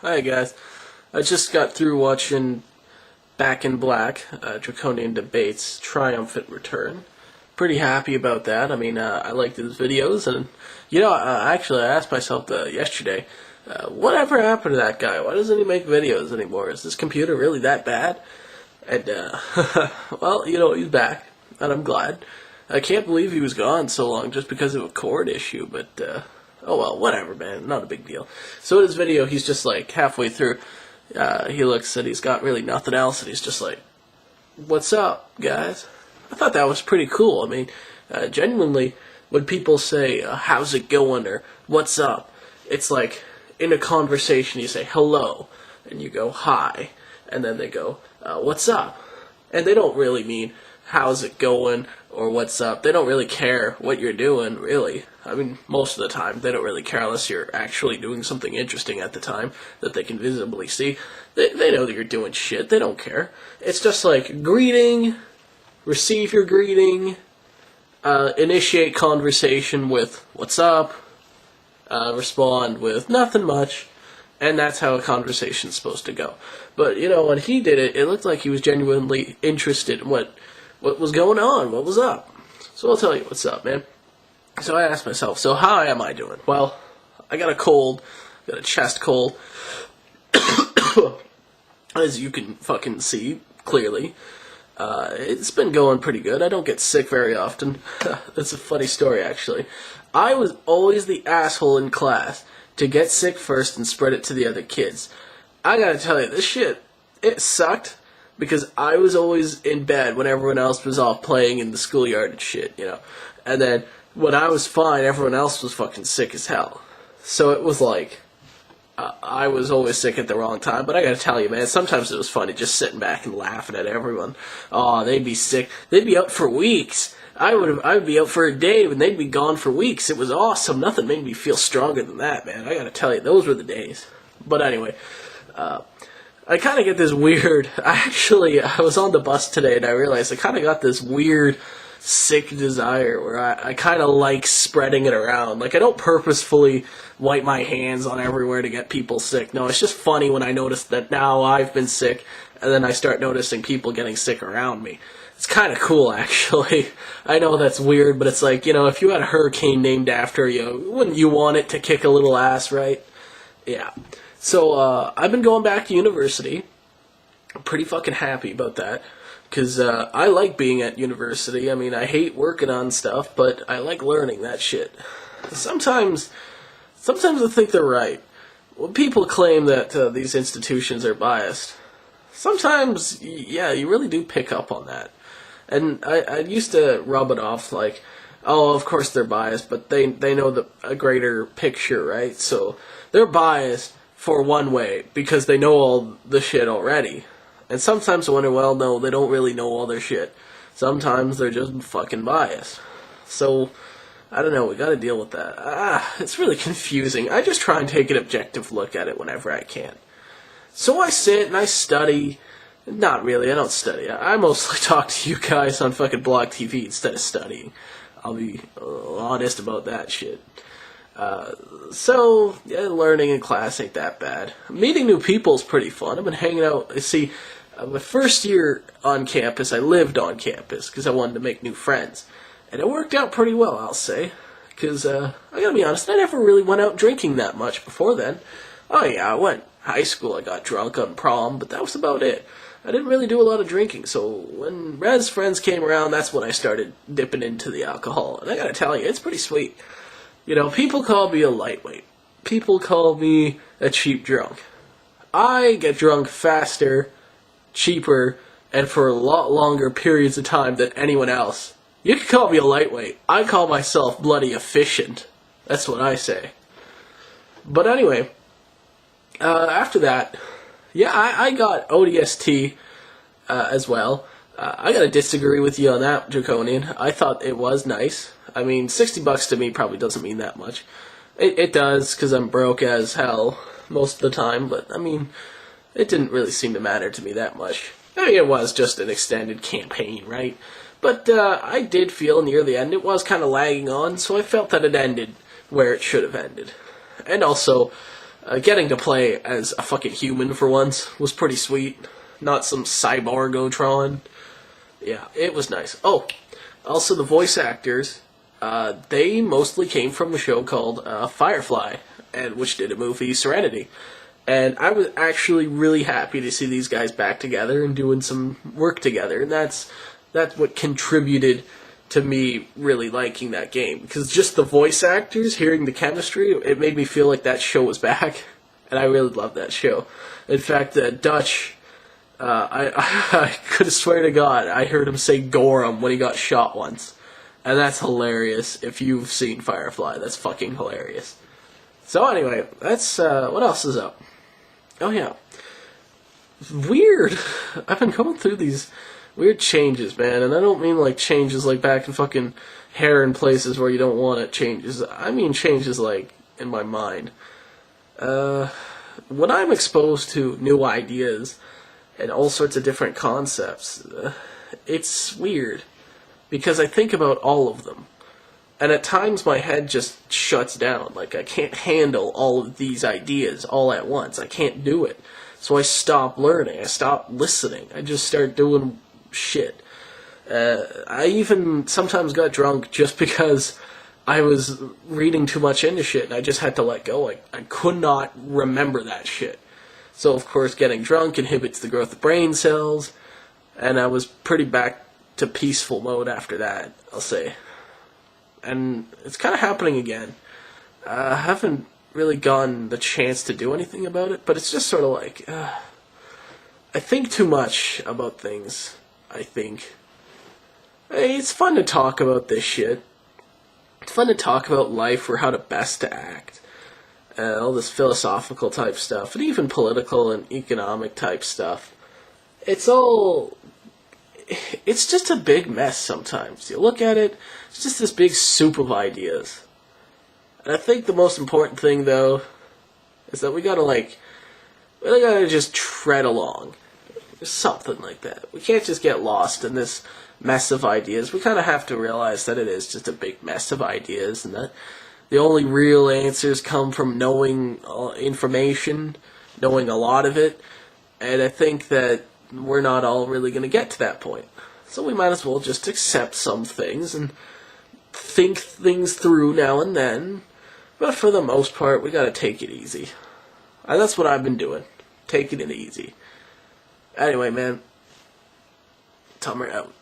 Hi guys. I just got through watching Back in Black, Draconian Debate's triumphant return. Pretty happy about that. I liked his videos, and I asked myself yesterday, whatever happened to that guy? Why doesn't he make videos anymore? Is this computer really that bad? And well, he's back, and I'm glad. I can't believe he was gone so long just because of a cord issue, but oh well, whatever, man, not a big deal. So in his video, he's just like halfway through, he looks and he's got really nothing else, and he's just like, "What's up, guys?" I thought that was pretty cool. Genuinely, when people say, "How's it going?" or "What's up?" it's like in a conversation you say hello, and you go hi, and then they go, "What's up?" And they don't really mean how's it going or what's up. They don't really care what you're doing, really. Most of the time, they don't really care unless you're actually doing something interesting at the time that they can visibly see. They know that you're doing shit. They don't care. It's just like greeting, receive your greeting, initiate conversation with what's up, respond with nothing much, and that's how a conversation's supposed to go. But, when he did it, it looked like he was genuinely interested in what was going on, what was up. So I'll tell you what's up, man. So I asked myself, so how am I doing? Well, I got a cold, got a chest cold, as you can fucking see, clearly. It's been going pretty good. I don't get sick very often. That's a funny story, actually. I was always the asshole in class to get sick first and spread it to the other kids. I gotta tell you, this shit, it sucked, because I was always in bed when everyone else was off playing in the schoolyard and shit, And then, when I was fine, everyone else was fucking sick as hell. So it was like, I was always sick at the wrong time, but I gotta tell you, man, sometimes it was funny just sitting back and laughing at everyone. Oh, they'd be sick. They'd be out for weeks. I would be out for a day, and they'd be gone for weeks. It was awesome. Nothing made me feel stronger than that, man. I gotta tell you, those were the days. But anyway, I kind of get this weird... I was on the bus today, and I realized I kind of got this weird sick desire where I kind of like spreading it around. Like, I don't purposefully wipe my hands on everywhere to get people sick. No, it's just funny when I notice that now I've been sick, and then I start noticing people getting sick around me. It's kind of cool, actually. I know that's weird, but it's like, if you had a hurricane named after you, wouldn't you want it to kick a little ass, right? Yeah. So, I've been going back to university. I'm pretty fucking happy about that. Because I like being at university. I hate working on stuff, but I like learning that shit. Sometimes I think they're right. When people claim that these institutions are biased, sometimes, yeah, you really do pick up on that. And I used to rub it off like, oh, of course they're biased, but they know a greater picture, right? So they're biased for one way because they know all the shit already. And sometimes I wonder, well, no, they don't really know all their shit. Sometimes they're just fucking biased. So, I don't know, we gotta deal with that. It's really confusing. I just try and take an objective look at it whenever I can. So I sit and I study. Not really, I don't study. I mostly talk to you guys on fucking Blog TV instead of studying. I'll be honest about that shit. So, yeah, learning in class ain't that bad. Meeting new people is pretty fun. I've been hanging out. See, my first year on campus, I lived on campus because I wanted to make new friends. And it worked out pretty well, I'll say. Because, I gotta be honest, I never really went out drinking that much before then. Oh yeah, I went high school, I got drunk on prom, but that was about it. I didn't really do a lot of drinking, so when Red's friends came around, that's when I started dipping into the alcohol. And I gotta tell you, it's pretty sweet. People call me a lightweight. People call me a cheap drunk. I get drunk faster, cheaper, and for a lot longer periods of time than anyone else. You can call me a lightweight. I call myself bloody efficient. That's what I say. But anyway, after that, yeah, I got ODST as well. I gotta disagree with you on that, Draconian. I thought it was nice. $60 to me probably doesn't mean that much. It does, because I'm broke as hell most of the time, but, it didn't really seem to matter to me that much. It was just an extended campaign, right? But I did feel near the end it was kind of lagging on, so I felt that it ended where it should have ended. And also, Getting to play as a fucking human for once was pretty sweet. Not some cyborgotron. Yeah, it was nice. Oh, also the voice actors, they mostly came from a show called Firefly, and which did a movie, Serenity. And I was actually really happy to see these guys back together and doing some work together. And that's what contributed to me really liking that game. Because just the voice actors, hearing the chemistry, it made me feel like that show was back. And I really loved that show. In fact, Dutch, I could swear to God, I heard him say Gorham when he got shot once. And that's hilarious. If you've seen Firefly, that's fucking hilarious. So anyway, that's, what else is up? Oh yeah. Weird. I've been going through these weird changes, man, and I don't mean like changes like back in fucking hair in places where you don't want it changes. I mean changes like in my mind. When I'm exposed to new ideas and all sorts of different concepts, it's weird because I think about all of them. And at times my head just shuts down. Like, I can't handle all of these ideas all at once. I can't do it. So I stop learning. I stop listening. I just start doing shit. I even sometimes got drunk just because I was reading too much into shit and I just had to let go. I could not remember that shit. So, of course, getting drunk inhibits the growth of brain cells. And I was pretty back to peaceful mode after that, I'll say. And it's kind of happening again. I haven't really gotten the chance to do anything about it, but it's just sort of like, I think too much about things, I think. Hey, it's fun to talk about this shit. It's fun to talk about life or how to best to act. All this philosophical type stuff, and even political and economic type stuff. It's just a big mess sometimes. You look at it, it's just this big soup of ideas. And I think the most important thing, though, is that we gotta just tread along. Something like that. We can't just get lost in this mess of ideas. We kind of have to realize that it is just a big mess of ideas, and that the only real answers come from knowing information, knowing a lot of it, and I think that we're not all really going to get to that point. So we might as well just accept some things and think things through now and then. But for the most part, we gotta take it easy. And that's what I've been doing. Taking it easy. Anyway, man. Tummer out.